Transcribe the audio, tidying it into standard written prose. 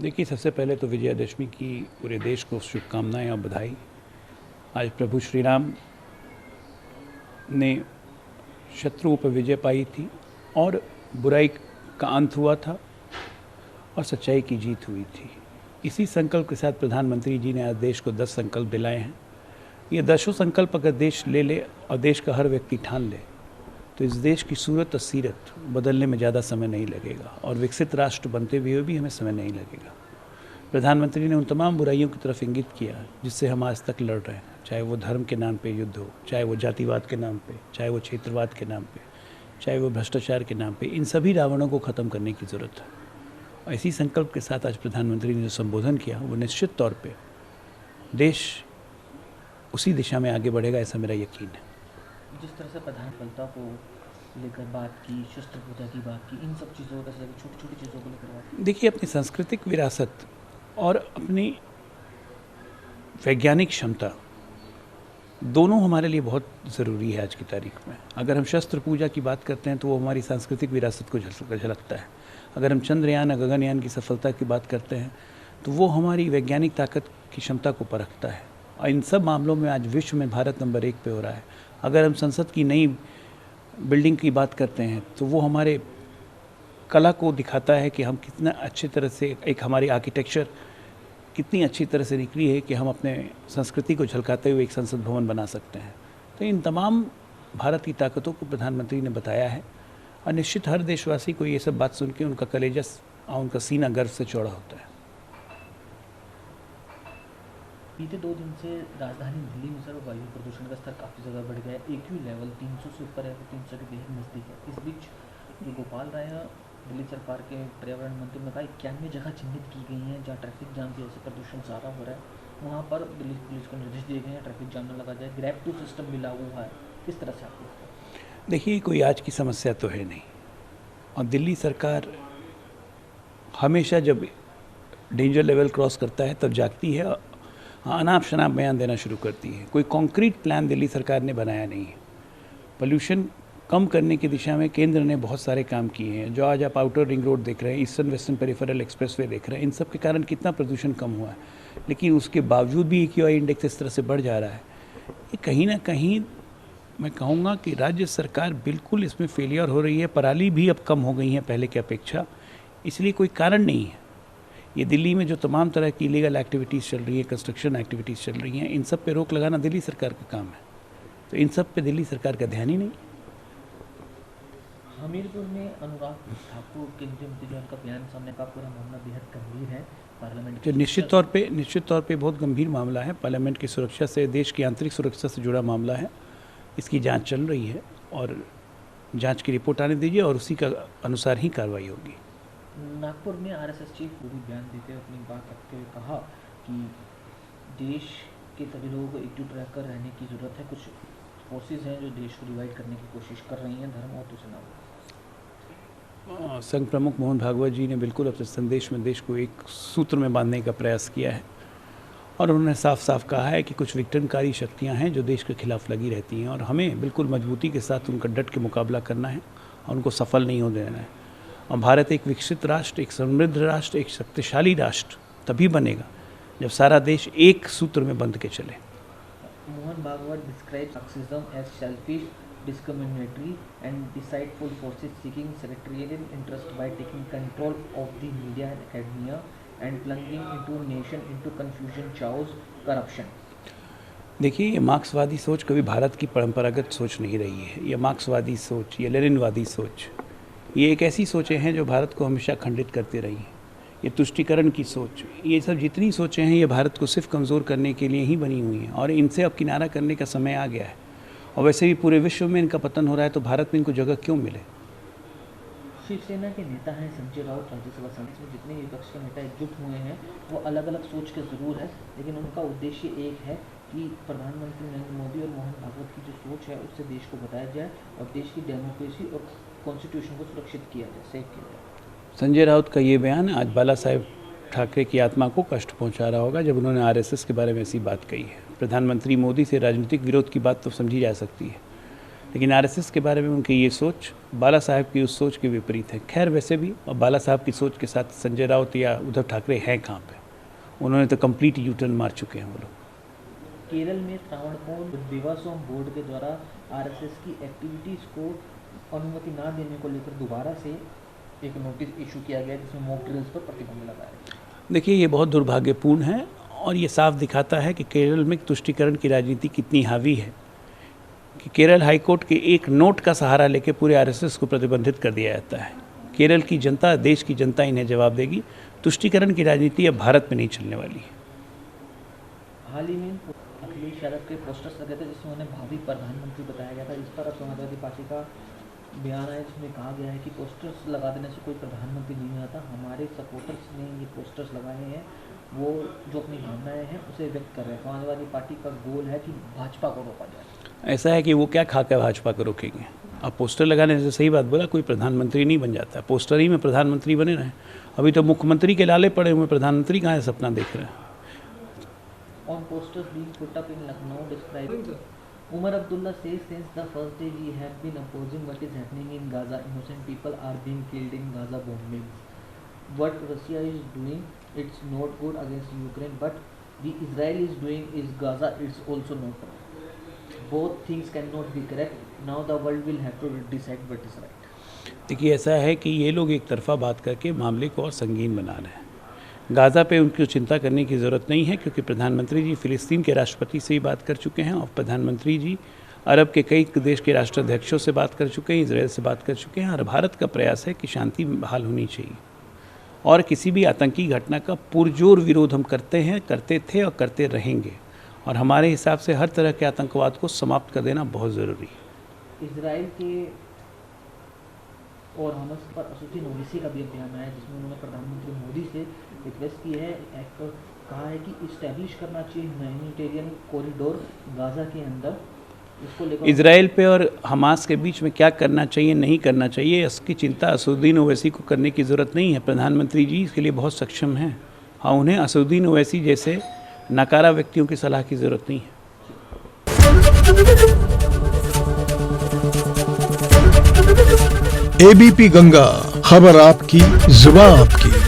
देखिए, सबसे पहले तो विजयादशमी की पूरे देश को शुभकामनाएं और बधाई। आज प्रभु श्री राम ने शत्रुओं पर विजय पाई थी और बुराई का अंत हुआ था और सच्चाई की जीत हुई थी। इसी संकल्प के साथ प्रधानमंत्री जी ने आज देश को 10 संकल्प दिलाए हैं। ये 10 संकल्प अगर देश ले और देश का हर व्यक्ति ठान ले तो इस देश की सूरत और सीरत बदलने में ज़्यादा समय नहीं लगेगा और विकसित राष्ट्र बनते हुए भी हमें समय नहीं लगेगा। प्रधानमंत्री ने उन तमाम बुराइयों की तरफ इंगित किया जिससे हम आज तक लड़ रहे हैं, चाहे वो धर्म के नाम पे युद्ध हो, चाहे वो जातिवाद के नाम पे, चाहे वो क्षेत्रवाद के नाम पे, चाहे वो भ्रष्टाचार के नाम पे। इन सभी रावणों को ख़त्म करने की ज़रूरत है। और इसी संकल्प के साथ आज प्रधानमंत्री ने जो संबोधन किया वो निश्चित तौर पे देश उसी दिशा में आगे बढ़ेगा, ऐसा मेरा यकीन है। जिस तरह से प्रधानमंत्री को लेकर बात की, शस्त्र पूजा की बात की, इन सब चीज़ों का छोटी छोटी चीज़ों को लेकर बात। देखिए, अपनी सांस्कृतिक विरासत और अपनी वैज्ञानिक क्षमता दोनों हमारे लिए बहुत ज़रूरी है आज की तारीख में। अगर हम शस्त्र पूजा की बात करते हैं तो वो हमारी सांस्कृतिक विरासत को झलकता है। अगर हम चंद्रयान और गगनयान की सफलता की बात करते हैं तो वो हमारी वैज्ञानिक ताकत की क्षमता को परखता है। और इन सब मामलों में आज विश्व में भारत नंबर 1 पे हो रहा है। अगर हम संसद की नई बिल्डिंग की बात करते हैं तो वो हमारे कला को दिखाता है कि हम कितना अच्छी तरह से, एक हमारी आर्किटेक्चर कितनी अच्छी तरह से निकली है कि हम अपने संस्कृति को झलकाते हुए एक संसद भवन बना सकते हैं। तो इन तमाम भारत की ताकतों को प्रधानमंत्री ने बताया है और निश्चित हर देशवासी को ये सब बात सुन के उनका कलेजा और उनका सीना गर्व से चौड़ा होता है। बीते 2 दिन से राजधानी दिल्ली में सर वायु प्रदूषण का स्तर काफ़ी ज़्यादा बढ़ गया है। AQ लेवल 300 से ऊपर है, तो 300 के बेहद नज़दीक है। इस बीच जो गोपाल राय दिल्ली सरकार के पर्यावरण मंत्री ने कहा 91 जगह चिन्हित की गई हैं जहाँ ट्रैफिक जाम की वजह से प्रदूषण ज़्यादा हो रहा है। वहाँ पर दिल्ली पुलिस को निर्देश दिए गए हैं ट्रैफिक जाम न लगा जाए। ग्रैब टू सिस्टम भी लागू हुआ है। किस तरह से आप देखते हैं? देखिए, कोई आज की समस्या तो है नहीं और दिल्ली सरकार हमेशा जब डेंजर लेवल क्रॉस करता है तब जागती है, अनाप शनाप बयान देना शुरू करती है। कोई कॉन्क्रीट प्लान दिल्ली सरकार ने बनाया नहीं है। पोल्यूशन कम करने की दिशा में केंद्र ने बहुत सारे काम किए हैं। जो आज आप आउटर रिंग रोड देख रहे हैं, ईस्टर्न वेस्टर्न पेरिफेरल एक्सप्रेसवे देख रहे हैं, इन सब के कारण कितना प्रदूषण कम हुआ है। लेकिन उसके बावजूद भी AQI इंडेक्स इस तरह से बढ़ जा रहा है। ये कहीं ना कहीं मैं कहूँगा कि राज्य सरकार बिल्कुल इसमें फेलियर हो रही है। पराली भी अब कम हो गई हैं पहले की अपेक्षा, इसलिए कोई कारण नहीं है। ये दिल्ली में जो तमाम तरह की इलीगल एक्टिविटीज़ चल रही है, कंस्ट्रक्शन एक्टिविटीज़ चल रही हैं, इन सब पे रोक लगाना दिल्ली सरकार का काम है। तो इन सब पे दिल्ली सरकार का ध्यान ही नहीं। हमीरपुर में अनुराग ठाकुर केंद्रीय मंत्री जो उनका बयान सामने का पूरा मामला बेहद गंभीर है। पार्लियामेंट जो निश्चित तौर पे बहुत गंभीर मामला है। पार्लियामेंट की सुरक्षा से, देश की आंतरिक सुरक्षा से जुड़ा मामला है। इसकी जांच चल रही है और जांच की रिपोर्ट आने दीजिए और उसी का अनुसार ही कार्रवाई होगी। नागपुर में RSS चीफ को भी बयान देते हुए अपनी बात रखते हुए कहा कि देश के सभी लोगों को एकजुट रहकर रहने की ज़रूरत है। कुछ फोर्सेस हैं जो देश को डिवाइड करने की कोशिश कर रही हैं, धर्म और दूसरे नाम। संघ प्रमुख मोहन भागवत जी ने बिल्कुल अपने संदेश में देश को एक सूत्र में बांधने का प्रयास किया है और उन्होंने साफ साफ कहा है कि कुछ विघटनकारी शक्तियां हैं जो देश के खिलाफ लगी रहती हैं और हमें बिल्कुल मजबूती के साथ उनका डट के मुकाबला करना है और उनको सफल नहीं होने देना है। और भारत एक विकसित राष्ट्र, एक समृद्ध राष्ट्र, एक शक्तिशाली राष्ट्र तभी बनेगा जब सारा देश एक सूत्र में बंध के चले। Mohan Bhagwat describes Marxism as selfish, discriminatory and deceitful forces seeking sectarian interest by taking control of the media and academia and plunging into nation into confusion, chaos, corruption. देखिए, ये मार्क्सवादी सोच कभी भारत की परंपरागत सोच नहीं रही है। ये मार्क्सवादी सोच, ये लेनिनवादी सोच, ये एक ऐसी सोचें हैं जो भारत को हमेशा खंडित करती रही हैं। ये तुष्टीकरण की सोच, ये सब जितनी सोचें हैं ये भारत को सिर्फ कमज़ोर करने के लिए ही बनी हुई हैं और इनसे अब किनारा करने का समय आ गया है। और वैसे भी पूरे विश्व में इनका पतन हो रहा है तो भारत में इनको जगह क्यों मिले। शिवसेना के नेता हैं संजय राउत, राज्यसभा सांसद में जितने विपक्ष के नेता एकजुट हुए हैं वो अलग अलग सोच के ज़रूर है, लेकिन उनका उद्देश्य एक है कि प्रधानमंत्री नरेंद्र मोदी और मोहन भागवत की जो सोच है उससे देश को बताया जाए और देश की डेमोक्रेसी और कॉन्स्टिट्यूशन को सुरक्षित किया जाए, सेव किया जाए। संजय राउत का ये बयान आज बाला साहेब ठाकरे की आत्मा को कष्ट पहुंचा रहा होगा जब उन्होंने RSS के बारे में ऐसी बात कही है। प्रधानमंत्री मोदी से राजनीतिक विरोध की बात तो समझी जा सकती है, लेकिन आरएसएस के बारे में उनकी ये सोच बाला साहब की उस सोच के विपरीत है। खैर वैसे भी और बाला साहब की सोच के साथ संजय राउत या उद्धव ठाकरे हैं कहाँ पे? उन्होंने तो कंप्लीट यू टर्न मार चुके हैं वो लोग। केरल में त्रावणकोर देवास्वम बोर्ड के द्वारा आरएसएस की एक्टिविटीज़ को अनुमति ना देने को लेकर दोबारा से एक नोटिस इशू किया गया जिसमें मॉक ड्रिल्स पर प्रतिबंध लगाया गया। देखिए ये बहुत दुर्भाग्यपूर्ण है और ये साफ दिखाता है कि केरल में तुष्टीकरण की राजनीति कितनी हावी है कि केरल हाईकोर्ट के एक नोट का सहारा लेकर पूरे आरएसएस को प्रतिबंधित कर दिया जाता है। केरल की जनता, देश की जनता इन्हें जवाब देगी। तुष्टीकरण की राजनीति अब भारत में नहीं चलने वाली है। हाल ही में अखिलेश यादव के पोस्टर्स लगे थे जिसमें उन्हें भावी प्रधानमंत्री बताया गया था। इस पर अब समाजवादी पार्टी का बयान है जिसमें कहा गया है कि पोस्टर्स लगा देने से कोई प्रधानमंत्री नहीं आता। हमारे सपोर्टर्स ने ये पोस्टर्स लगाए हैं, वो जो अपनी भावनाएं हैं उसे व्यक्त कर रहे हैं। समाजवादी पार्टी का गोल है कि भाजपा को रोका जाए। ऐसा है कि वो क्या खाकर भाजपा को रोकेंगे? अब पोस्टर लगाने से सही बात बोला, कोई प्रधानमंत्री नहीं बन जाता, पोस्टर ही में प्रधानमंत्री बने रहे। अभी तो मुख्यमंत्री के लाले पड़े हुए, प्रधानमंत्री कहाँ है सपना देख रहे हैं। On posters being put up in Lucknow described, Umar Abdullah says since the first day we have been opposing what is happening in Gaza. Innocent people are being killed in Gaza bombings. What Russia is doing, it's not good against Ukraine, but the Israel is doing is Gaza, it's also not right. Both things cannot be correct. Now the world will have to decide what is right. देखिए ऐसा है कि ये लोग एक तरफा बात करके मामले को और संगीन बना रहे हैं। गाज़ा पे उनको चिंता करने की ज़रूरत नहीं है क्योंकि प्रधानमंत्री जी फ़िलिस्तीन के राष्ट्रपति से ही बात कर चुके हैं और प्रधानमंत्री जी अरब के कई देश के राष्ट्राध्यक्षों से बात कर चुके हैं, इजराइल से बात कर चुके हैं। और भारत का प्रयास है कि शांति बहाल होनी चाहिए और किसी भी आतंकी घटना का पुरजोर विरोध हम करते हैं, करते थे और करते रहेंगे। और हमारे हिसाब से हर तरह के आतंकवाद को समाप्त कर देना बहुत ज़रूरी है। इजराइल के और हमास पर असदुद्दीन ओवैसी का भी बयान आया जिसमें उन्होंने प्रधानमंत्री मोदी से रिक्वेस्ट की है, कहा है कि इस्टेब्लिश करना चाहिए ह्यूमैनिटेरियन कॉरिडोर गाज़ा के अंदर। इसको लेकर इजराइल पे और हमास के बीच में क्या करना चाहिए नहीं करना चाहिए इसकी चिंता असदुद्दीन ओवैसी को करने की ज़रूरत नहीं है। प्रधानमंत्री जी इसके लिए बहुत सक्षम हैं। हाँ, उन्हें असदुद्दीन ओवैसी जैसे नकारा व्यक्तियों की सलाह की ज़रूरत नहीं है। एबीपी गंगा, खबर आपकी, जुबान आपकी।